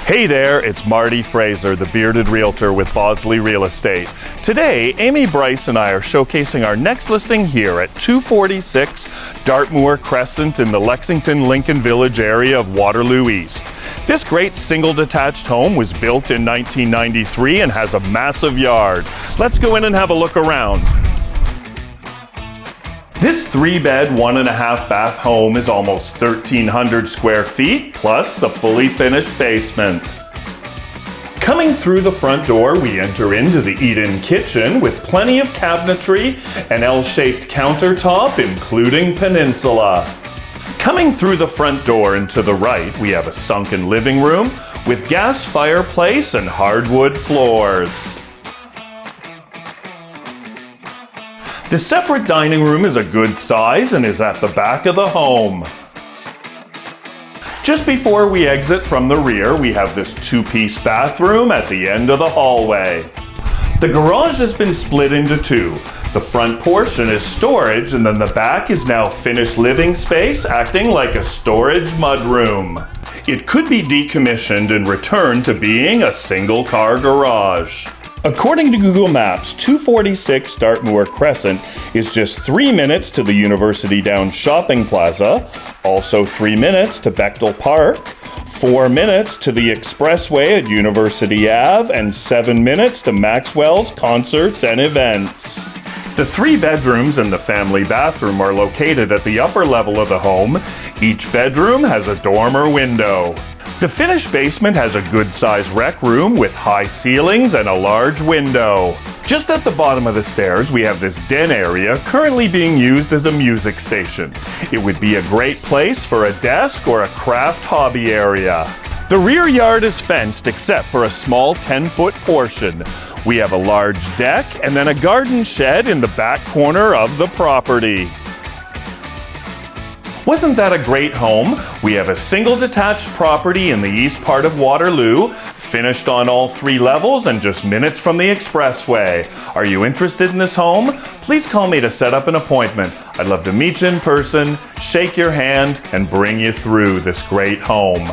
Hey there, it's Marty Fraser, the bearded realtor with Bosley Real Estate. Today, Amy Bryce and I are showcasing our next listing here at 246 Dartmoor Crescent in the Lexington-Lincoln Village area of Waterloo East. This great single detached home was built in 1993 and has a massive yard. Let's go in and have a look around. This 3-bed, 1.5 bath home is almost 1,300 square feet, plus the fully finished basement. Coming through the front door, we enter into the eat-in kitchen with plenty of cabinetry and L-shaped countertop, including peninsula. Coming through the front door and to the right, we have a sunken living room with gas fireplace and hardwood floors. The separate dining room is a good size and is at the back of the home. Just before we exit from the rear, we have this 2-piece bathroom at the end of the hallway. The garage has been split into two. The front portion is storage, and then the back is now finished living space, acting like a storage mudroom. It could be decommissioned and returned to being a single-car garage. According to Google Maps, 246 Dartmoor Crescent is just 3 minutes to the University Downs Shopping Plaza, also 3 minutes to Bechtel Park, 4 minutes to the Expressway at University Ave, and 7 minutes to Maxwell's Concerts and Events. The 3 bedrooms and the family bathroom are located at the upper level of the home. Each bedroom has a dormer window. The finished basement has a good-sized rec room with high ceilings and a large window. Just at the bottom of the stairs, we have this den area currently being used as a music station. It would be a great place for a desk or a craft hobby area. The rear yard is fenced except for a small 10-foot portion. We have a large deck and then a garden shed in the back corner of the property. Wasn't that a great home? We have a single detached property in the east part of Waterloo, finished on all 3 levels and just minutes from the expressway. Are you interested in this home? Please call me to set up an appointment. I'd love to meet you in person, shake your hand, and bring you through this great home.